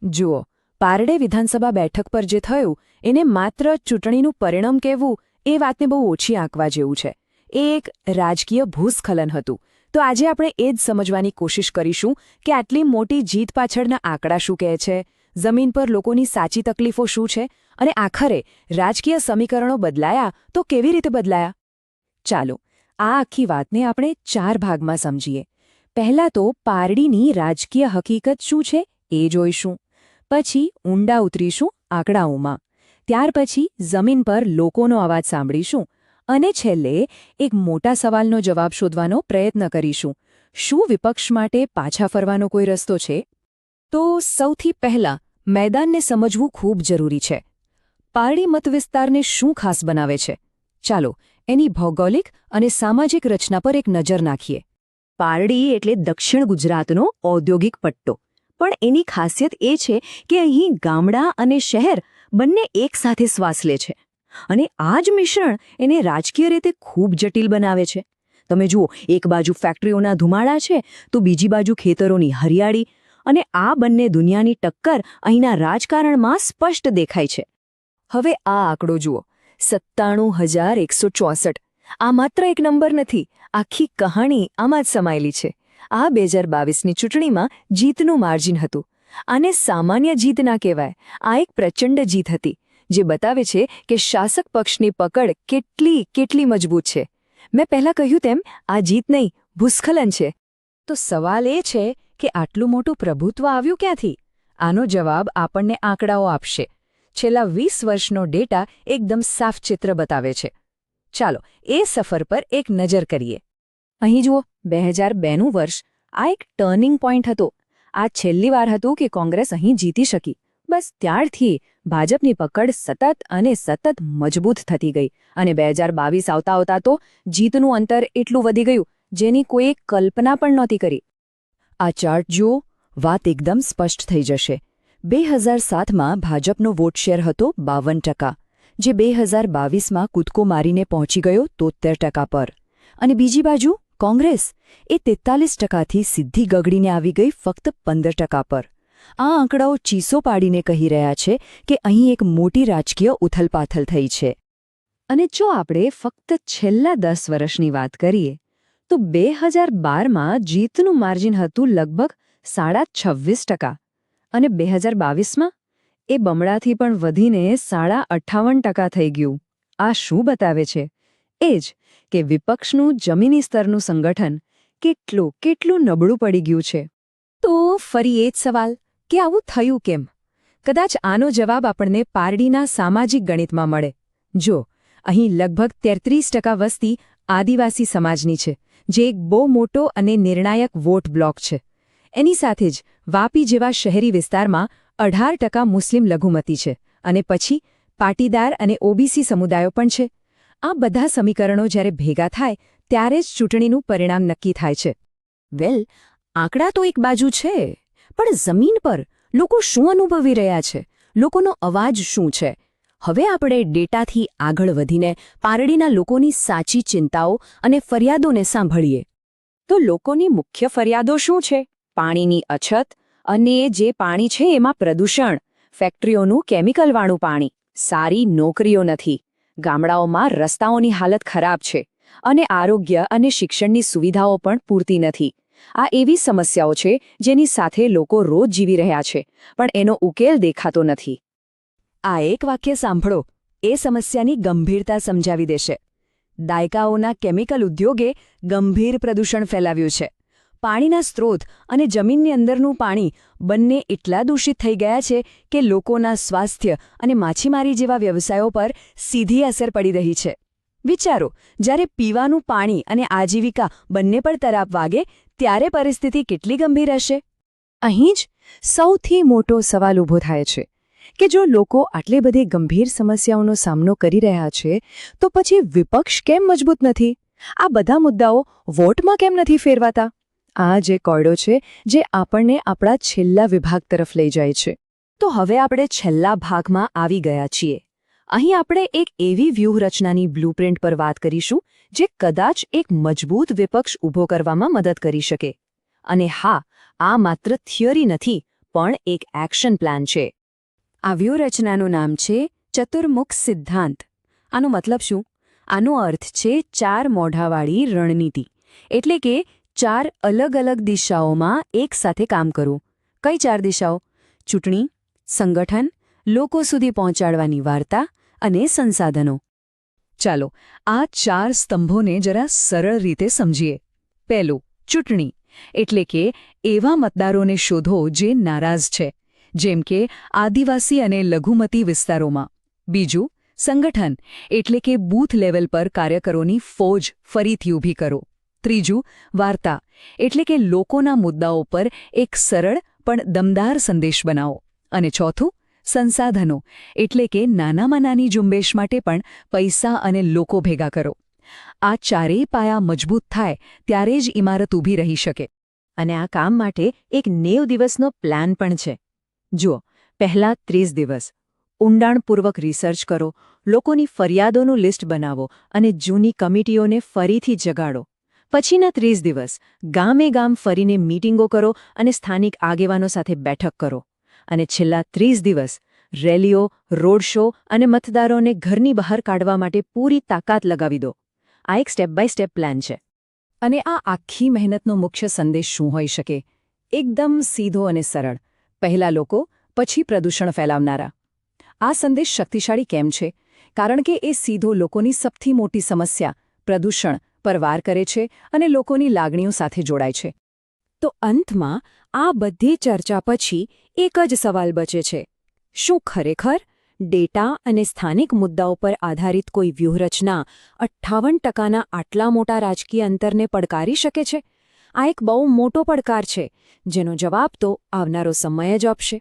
જુઓ, પારડે વિધાનસભા બેઠક પર જે થયું એને માત્ર ચૂંટણીનું પરિણામ કહેવું એ વાતને બહુ ઓછી આંકવા જેવું છે. એ એક રાજકીય ભૂસ્ખલન હતું. તો આજે આપણે એ જ સમજવાની કોશિશ કરીશું કે આટલી મોટી જીત પાછળના આંકડા શું કહે છે, જમીન પર લોકોની સાચી તકલીફો શું છે અને આખરે રાજકીય સમીકરણો બદલાયા તો કેવી રીતે બદલાયા. ચાલો, આ આખી વાતને આપણે 4 ભાગમાં સમજીએ. પહેલાં તો પારડીની રાજકીય હકીકત શું છે એ જોઈશું. પછી ઊંડા ઉતરીશું આંકડાઓમાં. ત્યાર પછી જમીન પર લોકોનો અવાજ સાંભળીશું. અને છેલ્લે એક મોટા સવાલનો જવાબ શોધવાનો પ્રયત્ન કરીશું. શું વિપક્ષ માટે પાછા ફરવાનો કોઈ રસ્તો છે? તો સૌથી પહેલાં મેદાનને સમજવું ખૂબ જરૂરી છે. પારડી મતવિસ્તારને શું ખાસ બનાવે છે? ચાલો, એની ભૌગોલિક અને સામાજિક રચના પર એક નજર નાખીએ. પારડી એટલે દક્ષિણ ગુજરાતનો ઔદ્યોગિક પટ્ટો. પણ એની ખાસિયત એ છે કે અહીં ગામડા અને શહેર બંને એકસાથે શ્વાસ લે છે. અને આ જ મિશ્રણ એને રાજકીય રીતે ખૂબ જટિલ બનાવે છે. તમે જુઓ, એક બાજુ ફેક્ટરીઓના ધુમાડા છે તો બીજી બાજુ ખેતરોની હરિયાળી, અને આ બંને દુનિયાની ટક્કર અહીંના રાજકારણમાં સ્પષ્ટ દેખાય છે. હવે આ આંકડો જુઓ, 97,164. આ માત્ર એક નંબર નથી, આખી કહાણી આમાં જ સમાયેલી છે. આ 2022ની ચૂંટણીમાં જીતનું માર્જિન હતું. આને સામાન્ય જીત ના કહેવાય, આ એક પ્રચંડ જીત હતી, જે બતાવે છે કે શાસક પક્ષની પકડ કેટલી મજબૂત છે. મેં પહેલાં કહ્યું તેમ આ જીત નહીં, ભૂસ્ખલન છે. તો સવાલ એ છે કે આટલું મોટું પ્રભુત્વ આવ્યું ક્યાંથી? આનો જવાબ આપણને આંકડાઓ આપશે. છેલ્લા 20 વર્ષનો ડેટા એકદમ સાફ ચિત્ર બતાવે છે. ચાલો, એ સફર પર એક નજર કરીએ. અહીં જુઓ, 2002નું વર્ષ, આ એક ટર્નિંગ પોઈન્ટ હતો. આ છેલ્લી વાર હતું કે કોંગ્રેસ અહીં જીતી શકી. બસ ત્યારથી ભાજપની પકડ સતત મજબૂત થતી ગઈ, અને 2022 આવતા તો જીતનું અંતર એટલું વધી ગયું જેની કોઈએ કલ્પના પણ નહોતી કરી. આ ચાર્ટ જુઓ, વાત એકદમ સ્પષ્ટ થઈ જશે. 2007માં ભાજપનો વોટ શેર હતો 52%, જે 2022માં કૂદકો મારીને પહોંચી ગયો 73% પર. અને બીજી બાજુ કોંગ્રેસ એ 43%થી સીધી ગગડીને આવી ગઈ ફક્ત 15% પર. આ આંકડાઓ ચીસો પાડીને કહી રહ્યા છે કે અહીં એક મોટી રાજકીય ઉથલપાથલ થઈ છે. અને જો આપણે ફક્ત છેલ્લા 10 વર્ષની વાત કરીએ તો 2012માં જીતનું માર્જિન હતું લગભગ 26.5%, અને 2022માં એ બમણાથી પણ વધીને 58% થઈ ગયું. આ શું બતાવે છે? એ જ કે વિપક્ષનું જમીની સ્તરનું સંગઠન કેટલું નબળું પડી ગયું છે. તો ફરી એ જ સવાલ કે આવું થયું કેમ? કદાચ આનો જવાબ આપણને પારડીના સામાજિક ગણિતમાં મળે. જો, અહીં લગભગ 33% વસ્તી આદિવાસી સમાજની છે, જે એક બહુ મોટો અને નિર્ણાયક વોટ બ્લોક છે. એની સાથે જ વાપી જેવા શહેરી વિસ્તારમાં 18% મુસ્લિમ લઘુમતી છે, અને પછી પાટીદાર અને ઓબીસી સમુદાયો પણ છે. આ બધા સમીકરણો જ્યારે ભેગા થાય ત્યારે જ ચૂંટણીનું પરિણામ નક્કી થાય છે. વેલ, આંકડા તો એક બાજુ છે, પણ જમીન પર લોકો શું અનુભવી રહ્યા છે? લોકોનો અવાજ શું છે? હવે આપણે ડેટાથી આગળ વધીને પારડીના લોકોની સાચી ચિંતાઓ અને ફરિયાદોને સાંભળીએ. તો લોકોની મુખ્ય ફરિયાદો શું છે? પાણીની અછત, અને જે પાણી છે એમાં પ્રદૂષણ, ફેક્ટરીઓનું કેમિકલવાળું પાણી, સારી નોકરીઓ નથી, ગામડાઓમાં રસ્તાઓની હાલત ખરાબ છે, અને આરોગ્ય અને શિક્ષણની સુવિધાઓ પણ પૂરતી નથી. આ એવી સમસ્યાઓ છે જેની સાથે લોકો રોજ જીવી રહ્યા છે, પણ એનો ઉકેલ દેખાતો નથી. આ એક વાક્ય સાંભળો, એ સમસ્યાની ગંભીરતા સમજાવી દેશે. દાયકાઓના કેમિકલ ઉદ્યોગે ગંભીર પ્રદૂષણ ફેલાવ્યું છે. પાણીના સ્ત્રોત અને જમીનની અંદરનું પાણી બંને એટલા દૂષિત થઈ ગયા છે કે લોકોના સ્વાસ્થ્ય અને માછીમારી જેવા વ્યવસાયો પર સીધી અસર પડી રહી છે. વિચારો, જ્યારે પીવાનું પાણી અને આજીવિકા બંને પર તરાપ વાગે ત્યારે પરિસ્થિતિ કેટલી ગંભીર હશે? અહીં જ સૌથી મોટો સવાલ ઊભો થાય છે કે જો લોકો આટલી બધી ગંભીર સમસ્યાઓનો સામનો કરી રહ્યા છે તો પછી વિપક્ષ કેમ મજબૂત નથી? આ બધા મુદ્દાઓ વોટમાં કેમ નથી ફેરવાતા? આ જે કોયડો છે જે આપણને આપણા છેલ્લા વિભાગ તરફ લઈ જાય છે. તો હવે આપણે છેલ્લા ભાગમાં આવી ગયા છીએ. અહીં આપણે એક એવી વ્યૂહરચનાની બ્લુપ્રિન્ટ પર વાત કરીશું જે કદાચ એક મજબૂત વિપક્ષ ઊભો કરવામાં મદદ કરી શકે. અને હા, આ માત્ર થિયરી નથી, પણ એક એક્શન પ્લાન છે. આ વ્યૂહરચનાનું નામ છે ચતુર્મુખ સિદ્ધાંત. આનો મતલબ શું? આનો અર્થ છે 4 મોઢાવાળી રણનીતિ. એટલે કે 4 અલગ અલગ દિશાઓમાં એકસાથે કામ કરવું. કઈ 4 દિશાઓ? ચૂંટણી, સંગઠન, લોકો સુધી પહોંચાડવાની વાર્તા અને સંસાધનો. ચાલો આ 4 સ્તંભોને જરા સરળ રીતે સમજીએ. પહેલું, ચૂંટણી, એટલે કે એવા મતદારોને શોધો જે નારાજ છે, જેમ કે આદિવાસી અને લઘુમતી વિસ્તારોમાં. બીજું, સંગઠન, એટલે કે બૂથ લેવલ પર કાર્યકરોની ફોજ ફરીથી ઊભી કરો. ત્રીજું, વાર્તા, એટલે કે લોકોના મુદ્દાઓ પર એક સરળ પણ દમદાર સંદેશ બનાવો. અને ચોથું, સંસાધનો, એટલે કે નાનામાં નાની ઝુંબેશ માટે પણ પૈસા અને લોકો ભેગા કરો. આ ચારેય પાયા મજબૂત થાય ત્યારે જ ઇમારત ઊભી રહી શકે. અને આ કામ માટે એક 90 દિવસનો પ્લાન પણ છે. જુઓ, પહેલા 30 દિવસ ઊંડાણપૂર્વક રિસર્ચ કરો, લોકોની ફરિયાદોનું લિસ્ટ બનાવો અને જૂની કમિટીઓને ફરીથી જગાડો. પછીના 30 દિવસ ગામે ગામ ફરીને મીટિંગો કરો અને સ્થાનિક આગેવાનો સાથે બેઠક કરો. અને છેલ્લા 30 દિવસ રેલીઓ, રોડ શો અને મતદારોને ઘરની બહાર કાઢવા માટે પૂરી તાકાત લગાવી દો. આ એક સ્ટેપ બાય સ્ટેપ પ્લાન છે. અને આ આખી મહેનતનો મુખ્ય સંદેશ શું હોઈ શકે? એકદમ સીધો અને સરળ. પહેલા લોકો, પછી પ્રદૂષણ ફેલાવનારા. આ સંદેશ શક્તિશાળી કેમ છે? કારણ કે એ સીધો લોકોની સૌથી મોટી સમસ્યા પ્રદૂષણ પર વાર કરે છે અને લોકોની લાગણીઓ સાથે જોડાય છે. તો અંતમાં આ બધી ચર્ચા પછી એક જ સવાલ બચે છે. શું ખરેખર ડેટા અને સ્થાનિક મુદ્દાઓ પર આધારિત કોઈ વ્યૂહરચના 58%ના આટલા મોટા રાજકીય અંતરને પડકારી શકે છે? આ એક બહુ મોટો પડકાર છે, જેનો જવાબ તો આવનારો સમય જ આપશે.